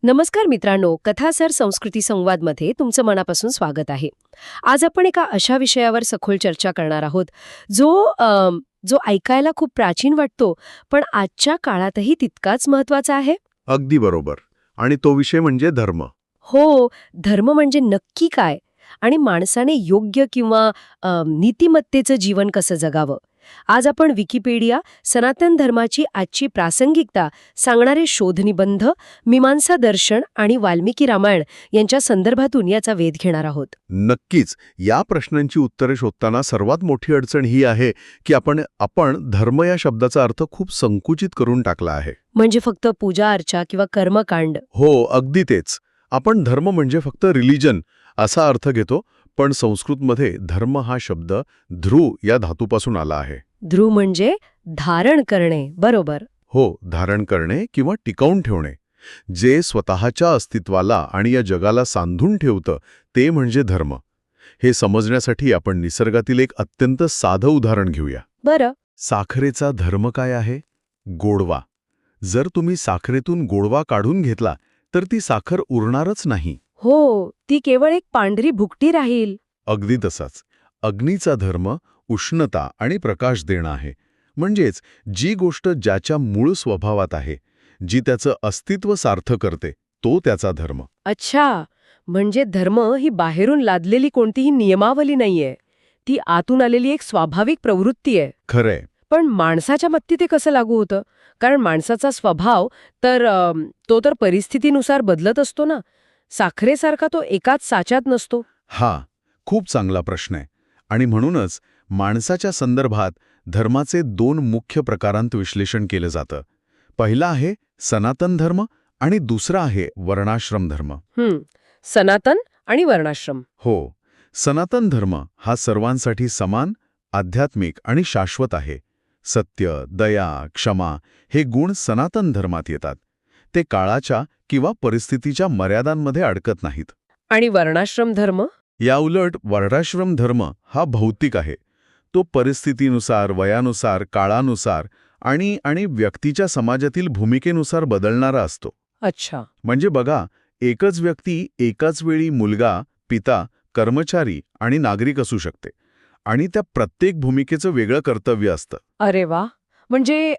नमस्कार मित्रांनो, कथासर संस्कृती संवादमध्ये तुमचं मनापासून स्वागत आहे. आज आपण एका अशा विषयावर सखोल चर्चा करणार आहोत जो जो ऐकायला खूप प्राचीन वाटतो, पण आजच्या काळातही तितकाच महत्वाचा आहे. अगदी बरोबर. आणि तो विषय म्हणजे धर्म. हो, धर्म म्हणजे नक्की काय आणि माणसाने योग्य किंवा नीतिमत्तेचं जीवन कसं जगावं. आज आपण विकिपीडिया, सनातन धर्माची आजची प्रासंगिकता सांगणारे शोधनिबंध, मीमांसा दर्शन आणि वाल्मिकी रामायण यांच्या संदर्भातून याचा वेध घेणार आहोत. नक्कीच. या प्रश्नांची उत्तरे शोधताना सर्वात मोठी अडचण ही आहे की आपण धर्म या शब्दाचा अर्थ खूप संकुचित करून टाकला आहे. म्हणजे फक्त पूजा अर्चा किंवा कर्मकांड. हो, अगदी तेच. आपण धर्म म्हणजे फक्त रिलिजन असा अर्थ घेतो, पण संस्कृतमध्ये धर्म हा शब्द ध्रु या धातूपासून आला आहे. ध्रुव म्हणजे धारण करणे, बरोबर. हो, धारण करणे किंवा टिकवून ठेवणे. जे स्वतःच्या अस्तित्वाला आणि या जगाला सांधून ठेवतं ते म्हणजे धर्म. हे समजण्यासाठी आपण निसर्गातील एक अत्यंत साधं उदाहरण घेऊया. बरं. साखरेचा धर्म काय आहे? गोडवा. जर तुम्ही साखरेतून गोडवा काढून घेतला तर ती साखर उरणारच नाही. हो, ती केवळ एक पांढरी भुकटी राहील. अगदी तसाच अग्नीचा धर्म उष्णता आणि प्रकाश देणं आहे. म्हणजेच जी गोष्ट ज्याच्या मूळ स्वभावात आहे, जी त्याचं अस्तित्व सार्थ करते, तो त्याचा धर्म. अच्छा, म्हणजे धर्म ही बाहेरून लादलेली कोणतीही नियमावली नाहीये, ती आतून आलेली एक स्वाभाविक प्रवृत्ती आहे. खरंय. पण माणसाच्या बाबतीत ते कसं लागू होतं? कारण माणसाचा स्वभाव तो तर परिस्थितीनुसार बदलत असतो ना. साखरेसारखा तो एकाच साच्यात नसतो. हा खूप चांगला प्रश्न आहे. आणि म्हणूनच माणसाच्या संदर्भात धर्माचे दोन मुख्य प्रकारांत विश्लेषण केलं जातं. पहिला आहे सनातन धर्म आणि दुसरा आहे वर्णाश्रम धर्म. सनातन आणि वर्णाश्रम. हो, सनातन धर्म हा सर्वांसाठी समान, आध्यात्मिक आणि शाश्वत आहे. सत्य, दया, क्षमा हे गुण सनातन धर्मात येतात. ते काळाच्या किंवा परिस्थितीच्या मर्यादांमध्ये अडकत नाहीत. आणि वर्णाश्रम धर्म? याउलट वर्णाश्रम धर्म हा भौतिक आहे. तो परिस्थितीनुसार, वयानुसार, काळानुसार आणि व्यक्तीच्या समाजातील भूमिकेनुसार बदलणारा असतो. अच्छा. म्हणजे बघा, एकच व्यक्ती एकाच वेळी मुलगा, पिता, कर्मचारी आणि नागरिक असू शकते. आणि त्या प्रत्येक भूमिकेचं वेगळं कर्तव्य असतं. अरे वा. म्हणजे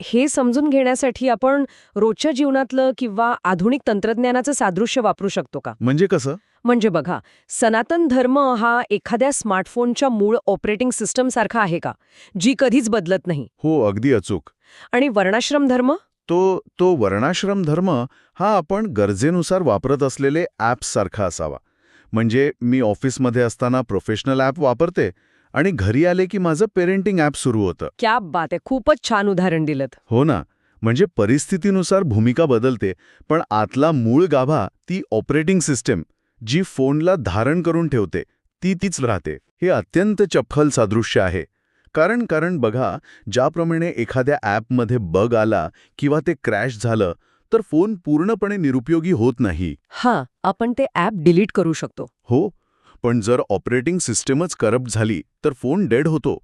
हे समजून घेण्यासाठी आपण रोजच्या जीवनातलं किंवा आधुनिक तंत्रज्ञानाचं सादृश्य वापरू शकतो का? म्हणजे कसं? म्हणजे बघा, सनातन धर्म हा एखाद्या स्मार्टफोनच्या मूळ ऑपरेटिंग सिस्टम सारखा आहे का, जी कधीच बदलत नाही? हो, अगदी अचूक. आणि वर्णाश्रम धर्म? तो वर्णाश्रम धर्म हा आपण गरजेनुसार वापरत असलेले ॲप्स सारखा असावा. म्हणजे मी ऑफिसमध्ये असताना प्रोफेशनल ॲप वापरते आणि घरी आले की माझं पेरेंटिंग ॲप सुरू होतं. क्या बात आहे, खूपच छान उदाहरण दिलं. हो ना. म्हणजे परिस्थितीनुसार भूमिका बदलते, पण आतला मूळ गाभा, ती ऑपरेटिंग सिस्टम जी फोनला धारण करून ठेवते, तीच राहते. हे अत्यंत चपखल सादृश्य आहे. कारण बघा, ज्याप्रमाणे एखाद्या ॲपमध्ये बग आला किंवा ते क्रॅश झालं तर फोन पूर्णपणे निरुपयोगी होत नाही. आपण ते ॲप डिलीट करू शकतो. हो, पण जर ऑपरेटिंग सिस्टमच करप्ट झाली तर फोन डेड होतो.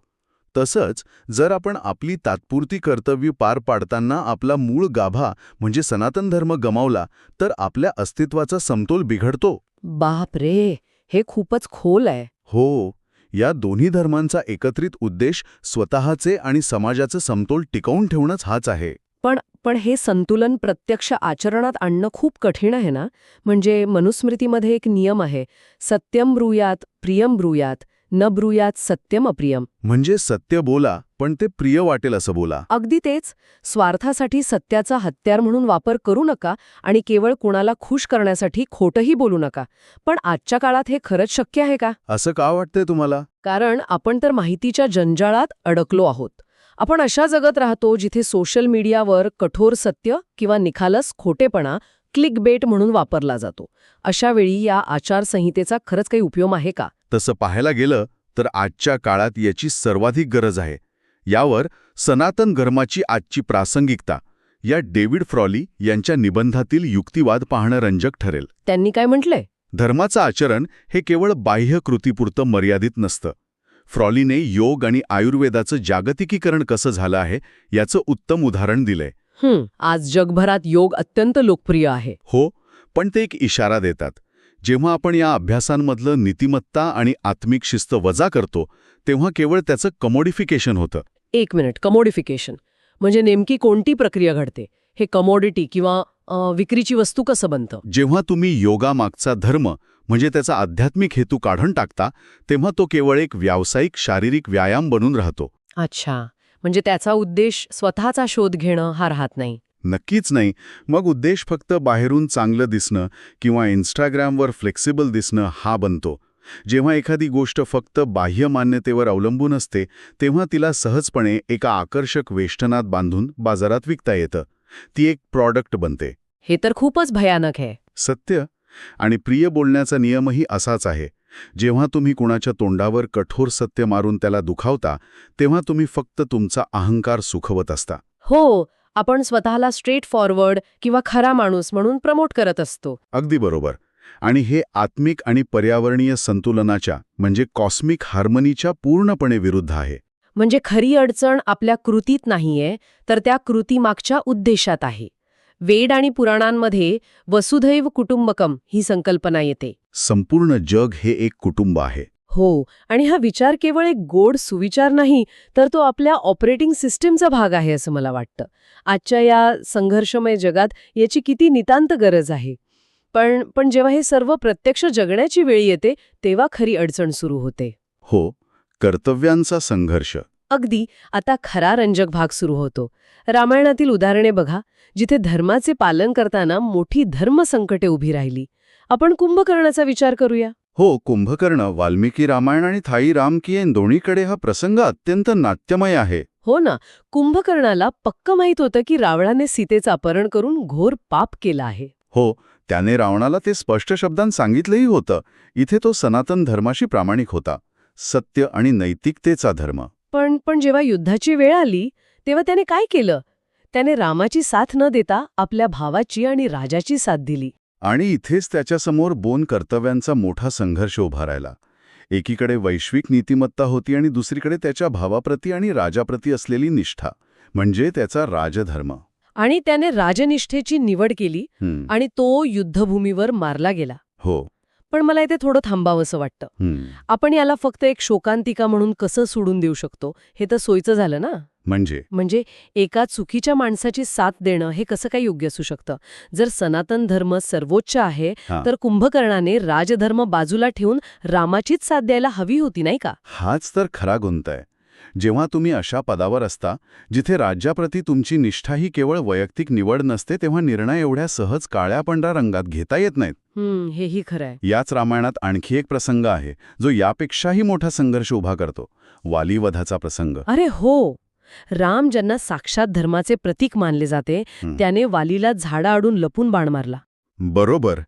तसंच जर आपण आपली तात्पुरती कर्तव्य पार पाडताना आपला मूळ गाभा म्हणजे सनातन धर्म गमावला तर आपल्या अस्तित्वाचा समतोल बिघडतो. बाप रे, हे खूपच खोल आहे. हो, या दोन्ही धर्मांचा एकत्रित उद्देश स्वतःचे आणि समाजाचं समतोल टिकवून ठेवणंच हाच आहे. पण हे संतुलन प्रत्यक्ष आचरणात आणणं खूप कठीण आहे ना. म्हणजे मनुस्मृतीमध्ये एक नियम आहे, सत्यम ब्रूयात प्रियम ब्रूयात न ब्रूयात सत्यम अप्रियम. म्हणजे सत्य बोला, पण ते प्रिय वाटेल असं बोला. अगदी तेच. स्वार्थासाठी सत्याचा हत्यार म्हणून वापर करू नका आणि केवळ कुणाला खुश करण्यासाठी खोटंही बोलू नका. पण आजच्या काळात हे खरंच शक्य आहे का? असं का वाटतंय तुम्हाला? कारण आपण तर माहितीच्या जंजाळात अडकलो आहोत. आपण अशा जगत राहतो जिथे सोशल मीडियावर कठोर सत्य किंवा निखालस खोटेपणा क्लिकबेट म्हणून वापरला जातो. अशा वेळी या आचारसंहितेचा खरंच काही उपयोग आहे का? तसं पाहायला गेलं तर आजच्या काळात याची सर्वाधिक गरज आहे. यावर सनातन धर्माची आजची प्रासंगिकता या डेव्हिड फ्रॉली यांच्या निबंधातील युक्तिवाद पाहणं रंजक ठरेल. त्यांनी काय म्हटलंय? धर्माचं आचरण हे केवळ बाह्य कृतीपुरतं मर्यादित नसतं. फ्रॉलीने योग आणि आयुर्वेदाचं जागतिकीकरण कसं झालं आहे याचं उत्तम उदाहरण दिलंय. आज जगभरात योग अत्यंत लोकप्रिय आहे. हो, पण ते एक इशारा देतात. जेव्हा आपण या अभ्यासांमधलं नीतिमत्ता आणि आत्मिक शिस्त वजा करतो, तेव्हा केवळ त्याचं कमोडिफिकेशन होतं. 1 मिनिट, कमोडिफिकेशन म्हणजे नेमकी कोणती प्रक्रिया घडते? हे कमोडिटी किंवा विक्रीची वस्तू कसं बनतं? जेव्हा तुम्ही योगामागचा धर्म म्हणजे त्याचा आध्यात्मिक हेतू काढून टाकता, तेव्हा तो केवळ एक व्यावसायिक शारीरिक व्यायाम बनून राहतो. अच्छा, म्हणजे त्याचा उद्देश स्वतःचा शोध घेणं हा राहत नाही. नक्कीच नाही. मग उद्देश फक्त बाहेरून चांगलं दिसणं किंवा इन्स्टाग्रामवर फ्लेक्सिबल दिसणं हा बनतो. जेव्हा एखादी गोष्ट फक्त बाह्य मान्यतेवर अवलंबून असते, तेव्हा तिला सहजपणे एका आकर्षक वेष्टनात बांधून बाजारात विकता येतं. ती एक प्रॉडक्ट बनते. हे तर खूपच भयानक आहे. सत्य. आणि प्रिय बोलण्याचा नियमही असाच आहे. जेव्हा तुम्ही कुणाच्या तोंडावर कठोर सत्य मारून त्याला दुखावता, तेव्हा तुम्ही फक्त तुमचा अहंकार सुखवत असता. हो, आपण स्वतःला स्ट्रेट फॉरवर्ड किंवा खरा माणूस म्हणून प्रमोट करत असतो. अगदी बरोबर. आणि हे आत्मिक आणि पर्यावरणीय संतुलनाच्या म्हणजे कॉस्मिक हार्मनीच्या पूर्णपणे विरुद्ध आहे. म्हणजे खरी अडचण आपल्या कृतीत नाहीये, तर त्या कृतीमागच्या उद्देशात आहे. वेद आणि पुराणांमध्ये वसुधैव कुटुंबकम ही संकल्पना येते. संपूर्ण जग हे एक कुटुंब आहे. हो, आणि हा विचार केवळ एक गोड सुविचार नाही, तर तो आपल्या ऑपरेटिंग सिस्टीमचा भाग आहे असं मला वाटतं. आजच्या या संघर्षमय जगात याची किती नितांत गरज आहे. पण जेव्हा हे सर्व प्रत्यक्ष जगण्याची वेळ येते, तेव्हा खरी अडचण सुरू होते. हो, कर्तव्यांचा संघर्ष. अगदी. आता खरा रंजक भाग सुरू होतो. रामायणातील उदाहरणे बघा, जिथे धर्माचे पालन करताना मोठी धर्मसंकटे उभी राहिली. आपण कुंभकर्णाचा विचार करूया. हो, कुंभकर्ण वाल्मिकी रामायण आणि थाई राम की येन दोन्हीकडे हा प्रसंग अत्यंत नाट्यमय आहे. हो ना, कुंभकर्णाला पक्क माहीत होतं की रावणाने सीतेचं अपहरण करून घोर पाप केलं आहे. हो, त्याने रावणाला ते स्पष्ट शब्दांत सांगितलंही होतं. इथे तो सनातन धर्माशी प्रामाणिक होता. सत्य आणि नैतिकतेचा धर्म. पण जेव्हा युद्धाची वेळ आली, तेव्हा त्याने काय केलं? त्याने रामाची साथ न देता आपल्या भावाची आणि राजाची साथ दिली. आणि इथेच त्याच्यासमोर 2 कर्तव्यांचा मोठा संघर्ष उभा राहिला. एकीकडे वैश्विक नीतिमत्ता होती आणि दुसरीकडे त्याच्या भावाप्रती आणि राजाप्रती असलेली निष्ठा, म्हणजे त्याचा राजधर्म. आणि त्याने राजनिष्ठेची निवड केली आणि तो युद्धभूमीवर मारला गेला. हो. पण मला इथे थोडं थांबावंसं वाटतं. आपण याला फक्त एक शोकांतिका म्हणून कसं सोडून देऊ शकतो? हे तर सोयीचं झालं ना. म्हणजे एका चुकीच्या माणसाची साथ देणं हे कसं काय योग्य असू शकतं? जर सनातन धर्म सर्वोच्च आहे, तर कुंभकर्णाने राजधर्म बाजूला ठेवून रामाचीच साथ द्यायला हवी होती, नाही का? हाच तर खरा गुंत आहे. जेव्हा तुम्ही अशा पदावर असता, जिथे राज्याप्रती तुमची निष्ठा ही केवळ वैयक्तिक निवड नसते, तेव्हा निर्णय एवढ्या सहज काळ्या पांढऱ्या रंगात घेता येत नाहीत. हेही खरं आहे. याच रामायणात आणखी एक प्रसंग आहे, जो यापेक्षाही मोठा संघर्ष उभा करतो. वालीवधाचा प्रसंग. अरे हो, राम ज्यांना साक्षात धर्माचे प्रतीक मानले जाते, त्याने वालीला झाडाआडून लपून बाण मारला. बरोबर.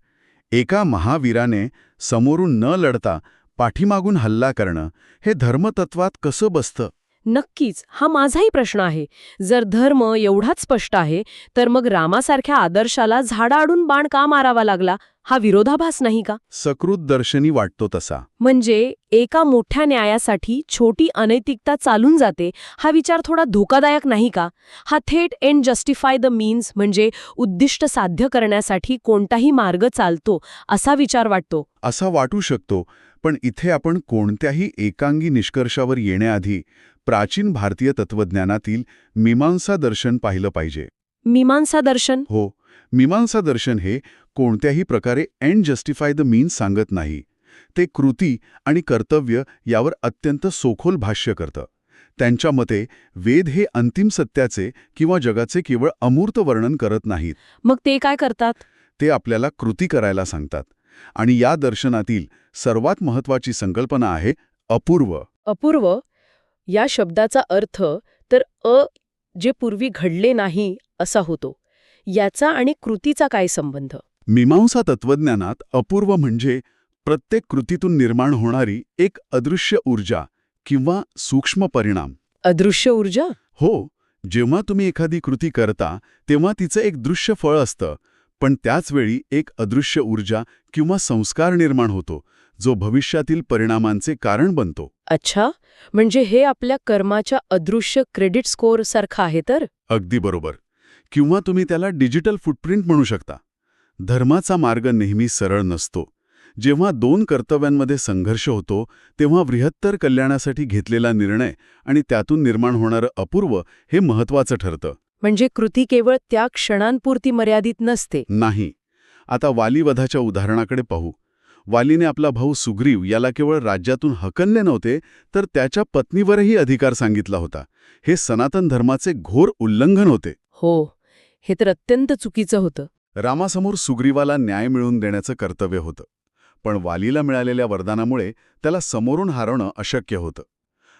एका महावीराने समोरून न लढता पाठीमागून हल्ला करणं हे धर्मतत्वात कसं बसतं? नक्कीच, हा माझाही प्रश्न आहे. जर धर्म एवढाच स्पष्ट आहे, तर मग रामासारख्या आदर्शाला झाडाआडून बाण का मारावा लागला? हा विरोधाभास नाही का? सकृत दर्शनी वाटतो तसा. म्हणजे एका मोठ्या न्यायासाठी छोटी अनैतिकता चालून जाते, हा विचार थोडा धोकादायक नाही का? हा थेट एंड जस्टिफाय द मीन्स म्हणजे उद्दिष्ट साध्य करण्यासाठी कोणताही मार्ग चालतो असा विचार वाटतो. असा वाटू शकतो, पण इथे आपण कोणत्याही एकांगी निष्कर्षावर येण्याआधी प्राचीन भारतीय तत्वज्ञानातील मीमांसा दर्शन पाहिलं पाहिजे. मीमांसा दर्शन? हो, मीमांसा दर्शन हे कोणत्याही प्रकारे एंड जस्टिफाय द मीन्स सांगत नाही. ते कृती आणि कर्तव्य यावर अत्यंत सखोल भाष्य करतं. त्यांच्या मते वेद हे अंतिम सत्याचे किंवा जगाचे केवळ अमूर्त वर्णन करत नाहीत. मग ते काय करतात? ते आपल्याला कृती करायला सांगतात. आणि या दर्शनातील सर्वात महत्वाची संकल्पना आहे अपूर्व. अपूर्व या शब्दाचा अर्थ तर जे पूर्वी घडले नाही असा होतो. याचा आणि कृतीचा काय संबंध? मीमांसा तत्वज्ञानात अपूर्व म्हणजे प्रत्येक कृतीतून निर्माण होणारी एक अदृश्य ऊर्जा किंवा सूक्ष्म परिणाम. अदृश्य ऊर्जा? हो, जेव्हा तुम्ही एखादी कृती करता तेव्हा तिचं एक दृश्य फळ असतं, पण त्याच वेळी एक अदृश्य ऊर्जा किंवा संस्कार निर्माण होतो, जो भविष्यातील परिणामांचे कारण बनतो. अच्छा, म्हणजे हे आपल्या कर्माच्या अदृश्य क्रेडिट स्कोअर सारखं आहे तर? अगदी बरोबर. किंवा तुम्ही त्याला डिजिटल फुटप्रिंट म्हणू शकता. धर्माचा मार्ग नेहमी सरळ नसतो. जेव्हा दोन कर्तव्यांमध्ये संघर्ष होतो तेव्हा बृहत्तर कल्याणासाठी घेतलेला निर्णय आणि त्यातून निर्माण होणारं अपूर्व हे महत्त्वाचं ठरतं. म्हणजे कृती केवळ त्या क्षणांपुरती मर्यादित नसते. नाही. आता वालीवधाच्या उदाहरणाकडे पाहू. वालीने आपला भाऊ सुग्रीव याला केवळ राज्यातून हकलले नव्हते, तर त्याच्या पत्नीवरही अधिकार सांगितला होता. हे सनातन धर्माचे घोर उल्लंघन होते. हो, हे तर अत्यंत चुकीचं होतं. रामासमोर सुग्रीवाला न्याय मिळवून देण्याचं कर्तव्य होतं. पण वालीला मिळालेल्या वरदानामुळे त्याला समोरून हारवणं अशक्य होतं.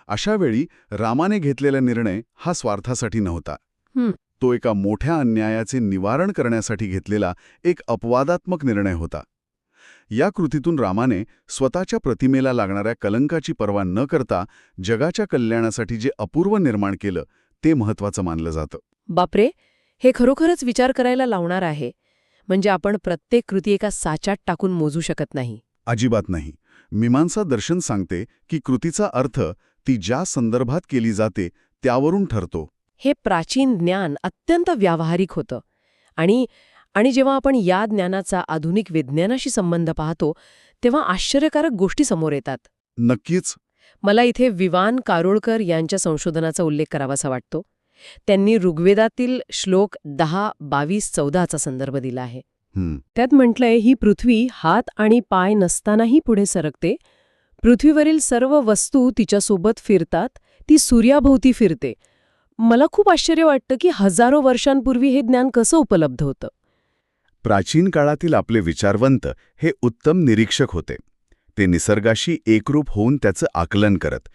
अशा वेळी रामाने घेतलेला निर्णय हा स्वार्थासाठी नव्हता. तो एका मोठ्या अन्यायाचे निवारण करण्यासाठी घेतलेला एक अपवादात्मक निर्णय होता. या कृतीतून रामाने स्वतःच्या प्रतिमेला लागणाऱ्या कलंकाची पर्वा न करता जगाच्या कल्याणासाठी जे अपूर्व निर्माण केलं ते महत्त्वाचं मानलं जातं. बापरे, हे खरोखरच विचार करायला लावणार आहे. म्हणजे आपण प्रत्येक कृती एका साच्यात टाकून मोजू शकत नाही. अजिबात नाही. मीमांसा दर्शन सांगते की कृतीचा अर्थ ती ज्या संदर्भात केली जाते त्यावरून ठरतो. हे प्राचीन ज्ञान अत्यंत व्यावहारिक होतं. आणि जेव्हा आपण या ज्ञानाचा आधुनिक विज्ञानाशी संबंध पाहतो तेव्हा आश्चर्यकारक गोष्टी समोर येतात. नक्कीच. मला इथे विवान कारोळकर यांच्या संशोधनाचा उल्लेख करावासा वाटतो. त्यांनी ऋग्वेदातील श्लोक 10, 22, 14चा संदर्भ दिला आहे. त्यात म्हटलंय, ही पृथ्वी हात आणि पाय नसतानाही पुढे सरकते. पृथ्वीवरील सर्व वस्तू तिच्यासोबत फिरतात. ती सूर्याभोवती फिरते. मला खूप आश्चर्य वाटतं की हजारो वर्षांपूर्वी हे ज्ञान कसं उपलब्ध होतं. प्राचीन काळातील आपले विचारवंत हे उत्तम निरीक्षक होते. ते निसर्गाशी एकरूप होऊन त्याचं आकलन करत.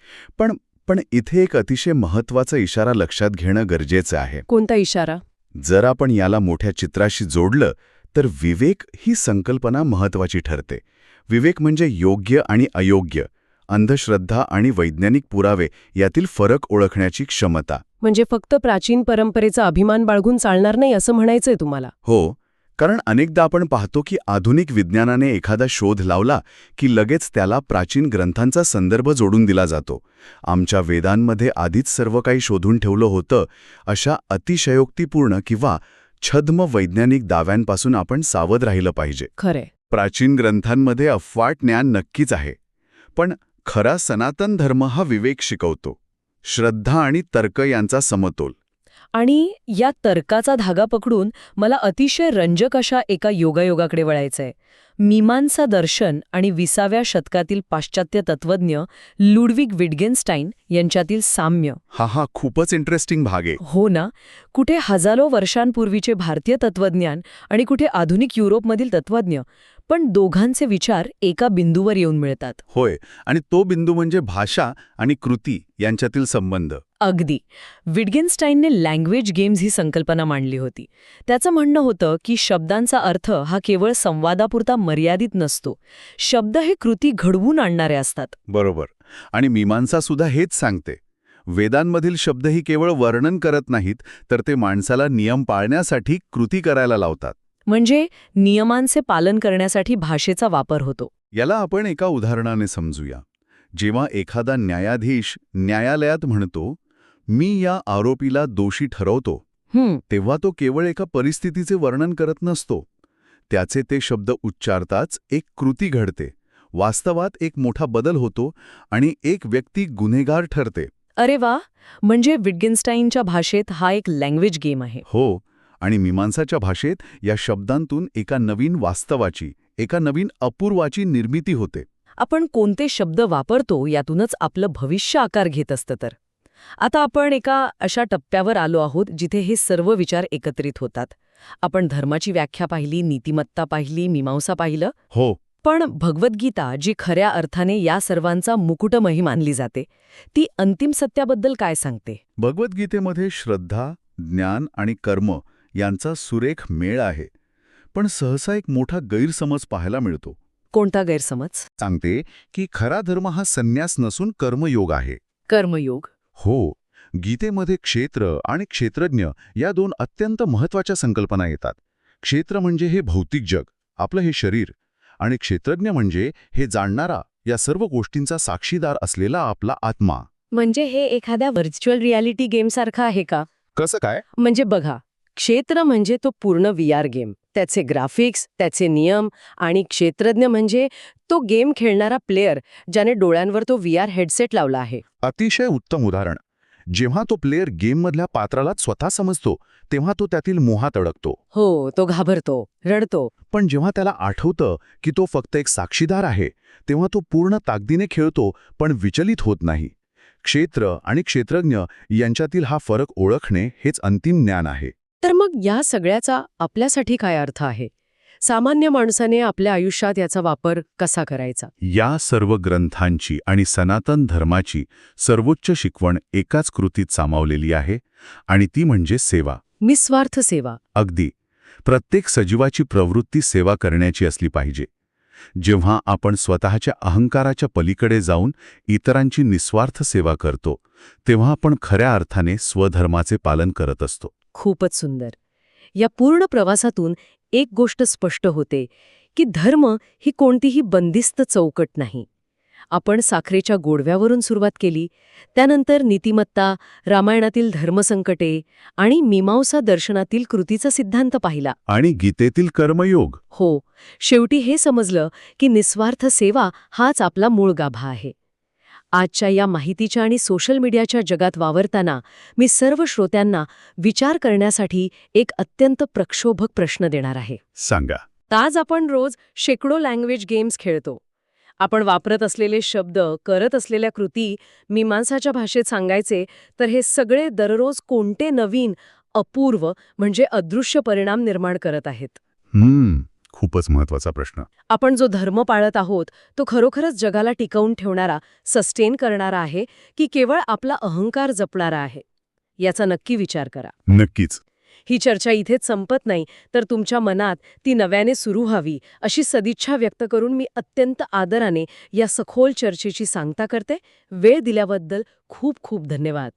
पण इथे एक अतिशय महत्त्वाचा इशारा लक्षात घेणं गरजेचं आहे. कोणता इशारा? जर आपण याला मोठ्या चित्राशी जोडलं तर विवेक ही संकल्पना महत्त्वाची ठरते. विवेक म्हणजे योग्य आणि अयोग्य, अंधश्रद्धा आणि वैज्ञानिक पुरावे यातील फरक ओळखण्याची क्षमता. म्हणजे फक्त प्राचीन परंपरेचा अभिमान बाळगून चालणार नाही असं म्हणायचंय तुम्हाला? हो, कारण अनेकदा आपण पाहतो की आधुनिक विज्ञानाने एखादा शोध लावला की लगेच त्याला प्राचीन ग्रंथांचा संदर्भ जोडून दिला जातो. आमच्या वेदांमध्ये आधीच सर्व काही शोधून ठेवलं होतं, अशा अतिशयोक्तीपूर्ण किंवा छद्म वैज्ञानिक दाव्यांपासून आपण सावध राहिलं पाहिजे. खरे, प्राचीन ग्रंथांमध्ये अफाट ज्ञान नक्कीच आहे, पण खरा सनातन धर्म हा विवेक शिकवतो. श्रद्धा आणि तर्क यांचा समतोल. आणि या तर्काचा धागा पकडून मला अतिशय रंजक अशा एका योगायोगाकडे वळायचंय. मीमांसा दर्शन आणि 20व्या शतकातील पाश्चात्य तत्वज्ञ लुडविग विटगेन्स्टाईन यांच्यातील साम्य. हा खूपच इंटरेस्टिंग भाग आहे. हो ना. कुठे हजारो वर्षांपूर्वीचे भारतीय तत्वज्ञान आणि कुठे आधुनिक युरोपमधील तत्वज्ञ, पण दोघांचे विचार एका बिंदूवर येऊन मिळतात. होय, आणि तो बिंदू म्हणजे भाषा आणि कृती यांच्यातील संबंध. अगदी. विटगेन्स्टाईनने लँग्वेज गेम्स ही संकल्पना मांडली होती. त्याचं म्हणणं होतं की शब्दांचा अर्थ हा केवळ संवादापुरता मर्यादित नसतो. शब्द हे कृती घडवून आणणारे असतात. बरोबर. आणि मीमांसा सुद्धा हेच सांगते. वेदांमधील शब्दही केवळ वर्णन करत नाहीत, तर ते माणसाला नियम पाळण्यासाठी कृती करायला लावतात. म्हणजे नियमांचे पालन करण्यासाठी भाषेचा वापर होतो. याला आपण एका उदाहरणाने समजूया. जेव्हा एखादा न्यायाधीश न्यायालयात म्हणतो, मी या आरोपीला दोषी ठरवतो, तेव्हा तो केवळ एका परिस्थितीचे वर्णन करत नसतो. त्याचे ते शब्द उच्चारताच एक कृती घडते. वास्तवात एक मोठा बदल होतो आणि एक व्यक्ती गुन्हेगार ठरते. अरे वा. म्हणजे विटगेन्स्टाईनच्या भाषेत हा एक लँग्वेज गेम आहे. हो, आणि मीमांसाच्या भाषेत या शब्दांतून एका नवीन वास्तवाची, एका नवीन अपूर्वाची निर्मिती होते. आपण कोणते शब्द वापरतो यातूनच आपलं भविष्य आकार घेत असतं. तर आता आपण एका अशा टप्प्यावर आलो आहोत जिथे हे सर्व विचार एकत्रित होतात. आपण धर्माची व्याख्या पाहिली, नीतिमत्ता पाहिली, मीमांसा पाहिलं. हो. पण भगवद्गीता, जी खऱ्या अर्थाने या सर्वांचा मुकुटमही मानली जाते, ती अंतिम सत्याबद्दल काय सांगते? भगवद्गीतेमध्ये श्रद्धा, ज्ञान आणि कर्म यांचा सुरेख मेळ आहे. पण सहसा एक मोठा गैरसमज पाहायला मिळतो. कोणता गैरसमज? सांगते की खरा धर्म हा संन्यास नसून कर्मयोग आहे. कर्मयोग? हो. गीतेमध्ये क्षेत्र आणि क्षेत्रज्ञ या दोन अत्यंत महत्त्वाच्या संकल्पना येतात. क्षेत्र म्हणजे हे भौतिक जग, आपलं हे शरीर, आणि क्षेत्रज्ञ म्हणजे हे जाणणारा, या सर्व गोष्टींचा साक्षीदार असलेला आपला आत्मा. म्हणजे हे एखाद्या व्हर्च्युअल रियालिटी गेमसारखं आहे का? कसं काय? म्हणजे बघा, क्षेत्र म्हणजे तो पूर्ण VR गेम, त्याचे ग्राफिक्स, त्याचे नियम, आणि क्षेत्रज्ञ म्हणजे तो गेम खेळणारा प्लेयर ज्याने डोळ्यांवर तो VR हेडसेट लावला आहे. अतिशय उत्तम उदाहरण. जेव्हा तो प्लेयर गेममधल्या पात्राला स्वतः समजतो तेव्हा तो त्यातील मोहात अडकतो. हो, तो घाबरतो, रडतो. पण जेव्हा त्याला आठवतं की तो फक्त एक साक्षीदार आहे तेव्हा तो पूर्ण ताकदीने खेळतो पण विचलित होत नाही. क्षेत्र आणि क्षेत्रज्ञ यांच्यातील हा फरक ओळखणे हेच अंतिम ज्ञान आहे. तर मग या सगळ्याचा आपल्यासाठी काय अर्थ आहे? सामान्य माणसाने आपल्या आयुष्यात याचा वापर कसा करायचा? या सर्व ग्रंथांची आणि सनातन धर्माची सर्वोच्च शिकवण एकाच कृतीत सामावलेली आहे, आणि ती म्हणजे सेवा. निस्वार्थ सेवा. अगदी. प्रत्येक सजीवाची प्रवृत्ती सेवा करण्याची असली पाहिजे. जेव्हा आपण स्वतःच्या अहंकाराच्या पलीकडे जाऊन इतरांची निस्वार्थ सेवा करतो तेव्हा आपण खऱ्या अर्थाने स्वधर्माचे पालन करत असतो. खूपच सुंदर. या पूर्ण प्रवासातून एक गोष्ट स्पष्ट होते की धर्म ही कोणतीही बंदिस्त चौकट नाही. आपण साखरेच्या गोडव्यावरून सुरुवात केली, त्यानंतर नीतिमत्ता, रामायणातील धर्मसंकटे आणि मीमांसा दर्शनातील कृतीचा सिद्धांत पाहिला. आणि गीतेतील कर्मयोग. हो, शेवटी हे समजलं की निस्वार्थ सेवा हाच आपला मूळ गाभा आहे. आजच्या या माहितीच्या आणि सोशल मीडियाच्या जगात वावरताना मी सर्व श्रोत्यांना विचार करण्यासाठी एक अत्यंत प्रक्षोभक प्रश्न देणार आहे. सांगा. आज आपण रोज शेकडो लँग्वेज गेम्स खेळतो. आपण वापरत असलेले शब्द, करत असलेल्या कृती मीमांसाच्या भाषेत सांगायचे तर हे सगळे दररोज कोणते नवीन, अपूर्व म्हणजे अदृश्य परिणाम निर्माण करत आहेत? खूपच महत्वाचा प्रश्न. आपण जो धर्म पाळत आहोत तो खरोखरच जगाला टिकवून ठेवणारा, सस्टेन करणारा आहे की केवळ आपला अहंकार जपणारा आहे? याचा नक्की विचार करा. नक्कीच. ही चर्चा इथेच संपत नाही, तर तुमच्या मनात ती नव्याने सुरू व्हावी अशी सदिच्छा व्यक्त करून मी अत्यंत आदराने या सखोल चर्चेची सांगता करते. वेळ दिल्याबद्दल खूप खूप धन्यवाद.